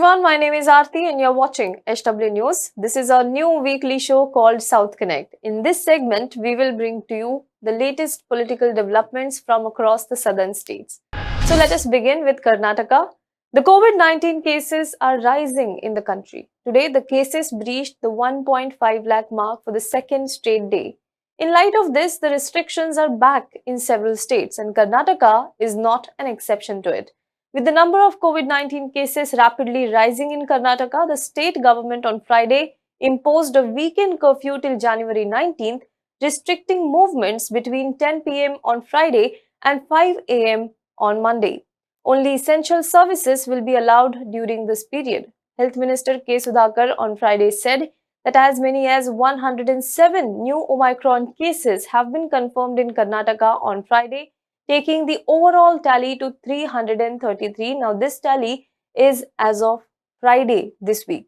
everyone, my name is Aarti and you're watching HW News. This is our new weekly show called South Connect. In this segment, we will bring to you the latest political developments from across the southern states. So let us begin with Karnataka. The COVID-19 cases are rising in the country. Today, the cases breached the 1.5 lakh mark for the second straight day. In light of this, the restrictions are back in several states and Karnataka is not an exception to it. With the number of COVID-19 cases rapidly rising in Karnataka, the state government on Friday imposed a weekend curfew till January 19th, restricting movements between 10 p.m. on Friday and 5 a.m. on Monday. Only essential services will be allowed during this period. Health Minister K. Sudhakar on Friday said that as many as 107 new Omicron cases have been confirmed in Karnataka on Friday, taking the overall tally to 333. Now, this tally is as of Friday this week.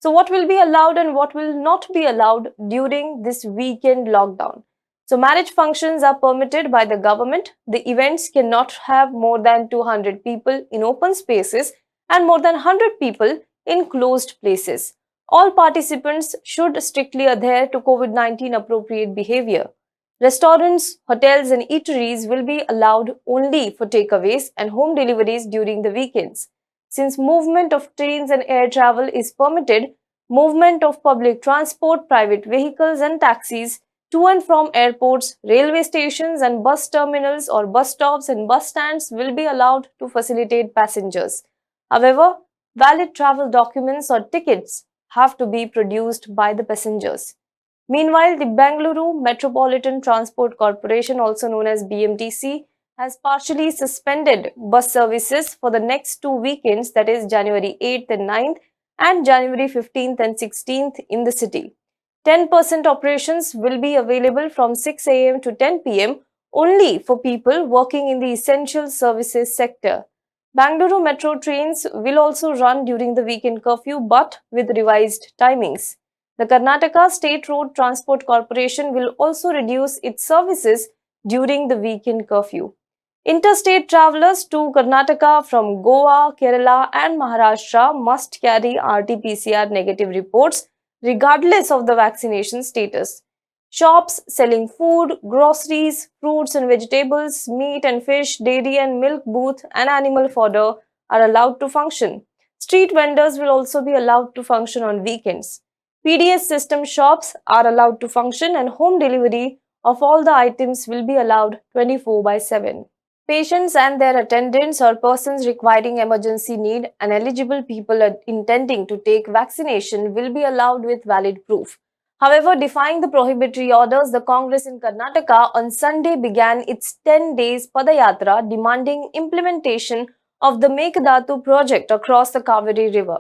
So, what will be allowed and what will not be allowed during this weekend lockdown? So, marriage functions are permitted by the government. The events cannot have more than 200 people in open spaces and more than 100 people in closed places. All participants should strictly adhere to COVID-19 appropriate behavior. Restaurants, hotels and eateries will be allowed only for takeaways and home deliveries during the weekends. Since movement of trains and air travel is permitted, movement of public transport, private vehicles and taxis to and from airports, railway stations and bus terminals or bus stops and bus stands will be allowed to facilitate passengers. However, valid travel documents or tickets have to be produced by the passengers. Meanwhile, the Bengaluru Metropolitan Transport Corporation, also known as BMTC, has partially suspended bus services for the next 2 weekends, that is January 8th and 9th and January 15th and 16th in the city. 10% operations will be available from 6 a.m. to 10 p.m. only for people working in the essential services sector. Bengaluru metro trains will also run during the weekend curfew but with revised timings. The Karnataka State Road Transport Corporation will also reduce its services during the weekend curfew. Interstate travelers to Karnataka from Goa, Kerala and Maharashtra must carry RT-PCR negative reports regardless of the vaccination status. Shops selling food, groceries, fruits and vegetables, meat and fish, dairy and milk booth and animal fodder are allowed to function. Street vendors will also be allowed to function on weekends. PDS system shops are allowed to function and home delivery of all the items will be allowed 24/7. Patients and their attendants or persons requiring emergency need and eligible people intending to take vaccination will be allowed with valid proof. However, defying the prohibitory orders, the Congress in Karnataka on Sunday began its 10 days Padayatra demanding implementation of the Mekadatu project across the Kaveri River.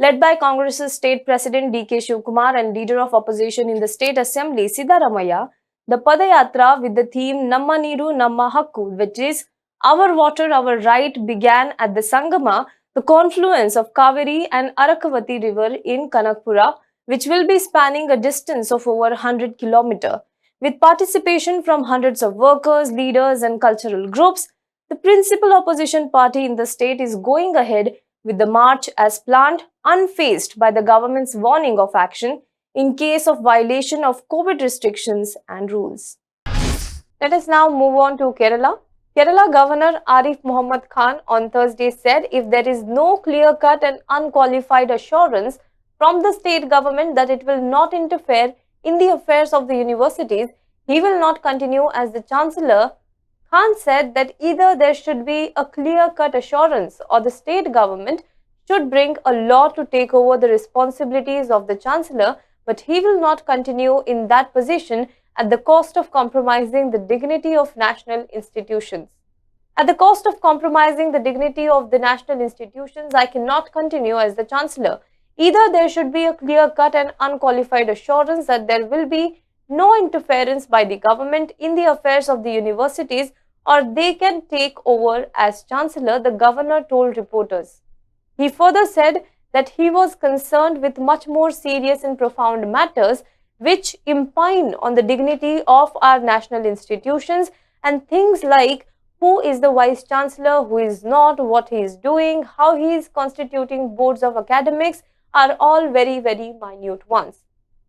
Led by Congress's state president D.K. Shivkumar and leader of opposition in the state assembly Siddaramaiah, the Padayatra with the theme Namma Neeru Namma Hakku, which is Our Water, Our Right, began at the Sangama, the confluence of Kaveri and Arakavati River in Kanakpura, which will be spanning a distance of over 100 kilometers. With participation from hundreds of workers, leaders and cultural groups, the principal opposition party in the state is going ahead with the march as planned, unfazed by the government's warning of action in case of violation of COVID restrictions and rules. Let us now move on to Kerala. Kerala Governor Arif Muhammad Khan on Thursday said if there is no clear-cut and unqualified assurance from the state government that it will not interfere in the affairs of the universities, he will not continue as the Chancellor. Khan said that either there should be a clear-cut assurance or the state government should bring a law to take over the responsibilities of the Chancellor, but he will not continue in that position at the cost of compromising the dignity of national institutions. At the cost of compromising the dignity of the national institutions, I cannot continue as the Chancellor. Either there should be a clear-cut and unqualified assurance that there will be no interference by the government in the affairs of the universities or they can take over as Chancellor, the Governor told reporters. He further said that he was concerned with much more serious and profound matters which impine on the dignity of our national institutions and things like who is the vice chancellor, who is not, what he is doing, how he is constituting boards of academics are all very, very minute ones.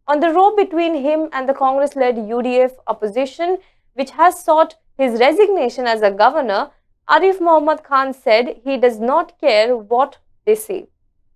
On the row between him and the Congress-led UDF opposition, which has sought his resignation as a governor, Arif Mohammad Khan said he does not care what they say.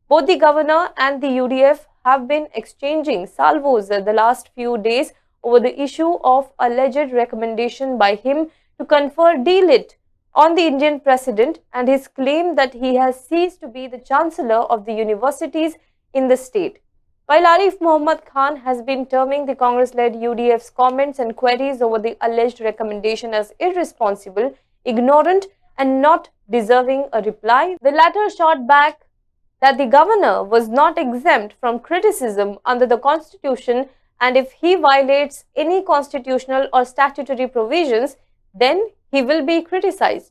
Both the governor and the UDF have been exchanging salvos the last few days over the issue of alleged recommendation by him to confer D.Litt on the Indian president and his claim that he has ceased to be the chancellor of the universities in the state. While Arif Mohammad Khan has been terming the Congress-led UDF's comments and queries over the alleged recommendation as irresponsible, ignorant and not deserving a reply, the latter shot back that the governor was not exempt from criticism under the constitution, and if he violates any constitutional or statutory provisions, then he will be criticized.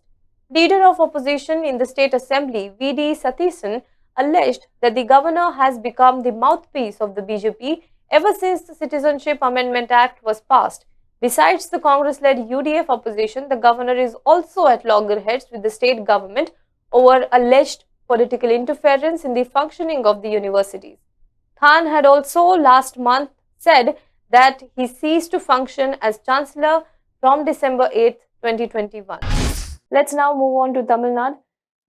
Leader of opposition in the state assembly, V.D. Satheesan, alleged that the governor has become the mouthpiece of the BJP ever since the Citizenship Amendment Act was passed. Besides the Congress-led UDF opposition, the governor is also at loggerheads with the state government over alleged political interference in the functioning of the universities. Khan had also last month said that he ceased to function as Chancellor from December 8, 2021. Let's now move on to Tamil Nadu.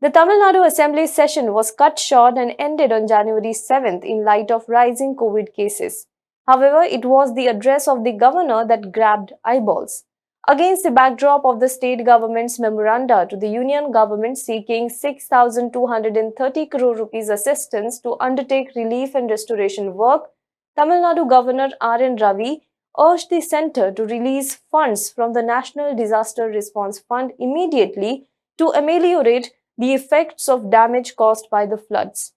The Tamil Nadu Assembly session was cut short and ended on January 7th in light of rising COVID cases. However, it was the address of the governor that grabbed eyeballs. Against the backdrop of the state government's memoranda to the union government seeking 6,230 crore rupees assistance to undertake relief and restoration work, Tamil Nadu Governor R.N. Ravi urged the centre to release funds from the National Disaster Response Fund immediately to ameliorate the effects of damage caused by the floods.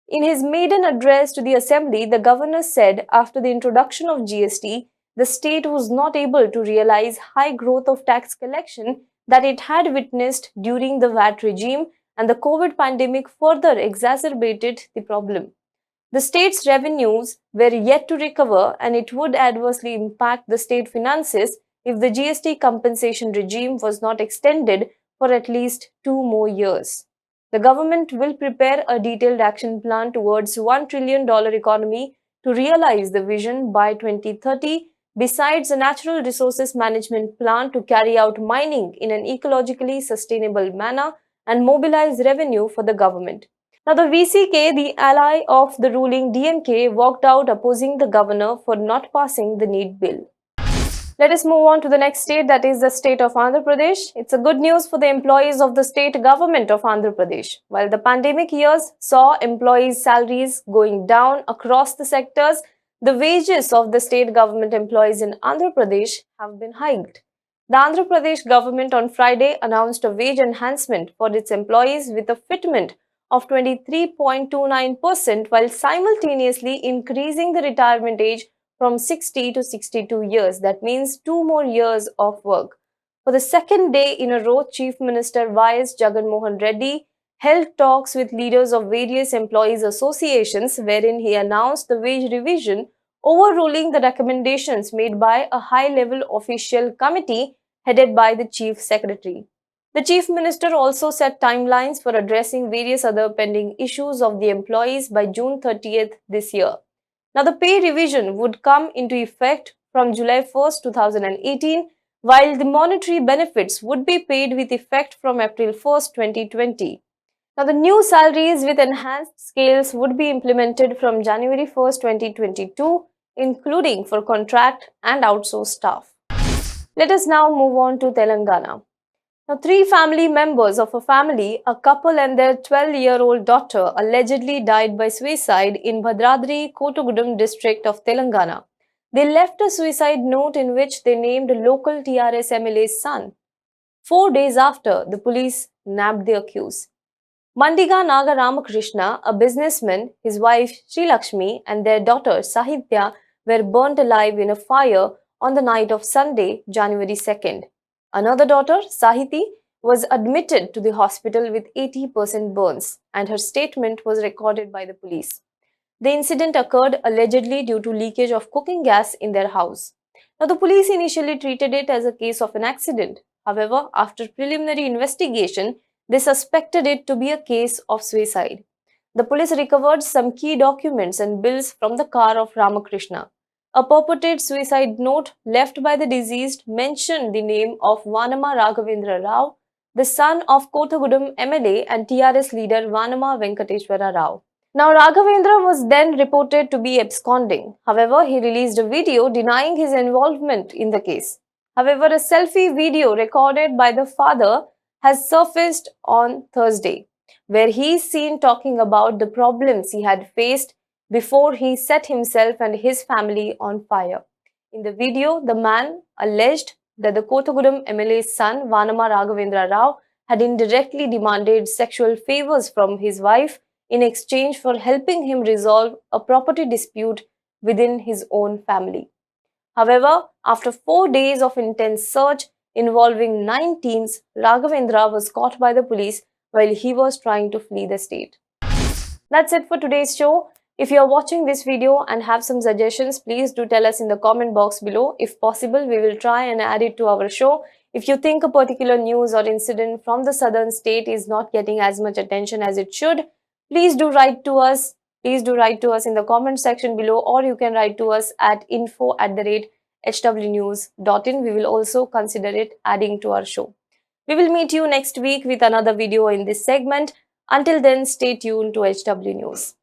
In his maiden address to the assembly, the governor said after the introduction of GST, the state was not able to realize high growth of tax collection that it had witnessed during the VAT regime, and the COVID pandemic further exacerbated the problem. The state's revenues were yet to recover, and it would adversely impact the state finances if the GST compensation regime was not extended for at least 2 more years. The government will prepare a detailed action plan towards $1 trillion economy to realize the vision by 2030, besides a natural resources management plan to carry out mining in an ecologically sustainable manner and mobilize revenue for the government. Now, the VCK, the ally of the ruling DMK, walked out opposing the governor for not passing the NEET bill. Let us move on to the next state, that is the state of Andhra Pradesh. It's a good news for the employees of the state government of Andhra Pradesh. While the pandemic years saw employees' salaries going down across the sectors, the wages of the state government employees in Andhra Pradesh have been hiked. The Andhra Pradesh government on Friday announced a wage enhancement for its employees with a fitment of 23.29% while simultaneously increasing the retirement age from 60 to 62 years. That means 2 more years of work. For the second day in a row, Chief Minister Y.S. Jagan Mohan Reddy held talks with leaders of various employees associations wherein he announced the wage revision, overruling the recommendations made by a high-level official committee headed by the Chief Secretary. The Chief Minister also set timelines for addressing various other pending issues of the employees by June 30th this year. Now, the pay revision would come into effect from July 1st, 2018, while the monetary benefits would be paid with effect from April 1st, 2020. Now, the new salaries with enhanced scales would be implemented from January 1st, 2022, including for contract and outsourced staff. Let us now move on to Telangana. Now, 3 family members of a family, a couple and their 12-year-old daughter, allegedly died by suicide in Bhadradri, Kotagudem district of Telangana. They left a suicide note in which they named local TRS MLA's son. 4 days after, the police nabbed the accused. Mandiga Naga Ramakrishna, a businessman, his wife Sri Lakshmi and their daughter Sahitya were burnt alive in a fire on the night of Sunday, January 2nd. Another daughter, Sahiti, was admitted to the hospital with 80% burns, and her statement was recorded by the police. The incident occurred allegedly due to leakage of cooking gas in their house. Now, the police initially treated it as a case of an accident. However, after preliminary investigation, they suspected it to be a case of suicide. The police recovered some key documents and bills from the car of Ramakrishna. A purported suicide note left by the deceased mentioned the name of Vanama Raghavendra Rao, the son of Kothagudem MLA and TRS leader Vanama Venkateshwara Rao. Now, Raghavendra was then reported to be absconding. However, he released a video denying his involvement in the case. However, a selfie video recorded by the father has surfaced on Thursday, where he is seen talking about the problems he had faced before he set himself and his family on fire. In the video, the man alleged that the Kothagudem MLA's son, Vanama Raghavendra Rao, had indirectly demanded sexual favors from his wife in exchange for helping him resolve a property dispute within his own family. However, after 4 days of intense search involving 9 teams, Raghavendra was caught by the police while he was trying to flee the state. That's it for today's show. If you are watching this video and have some suggestions, please do tell us in the comment box below. If possible, we will try and add it to our show. If you think a particular news or incident from the southern state is not getting as much attention as it should, please do write to us. Please do write to us in the comment section below, or you can write to us at info@hwnews.in. We will also consider it adding to our show. We will meet you next week with another video in this segment. Until then, stay tuned to HW News.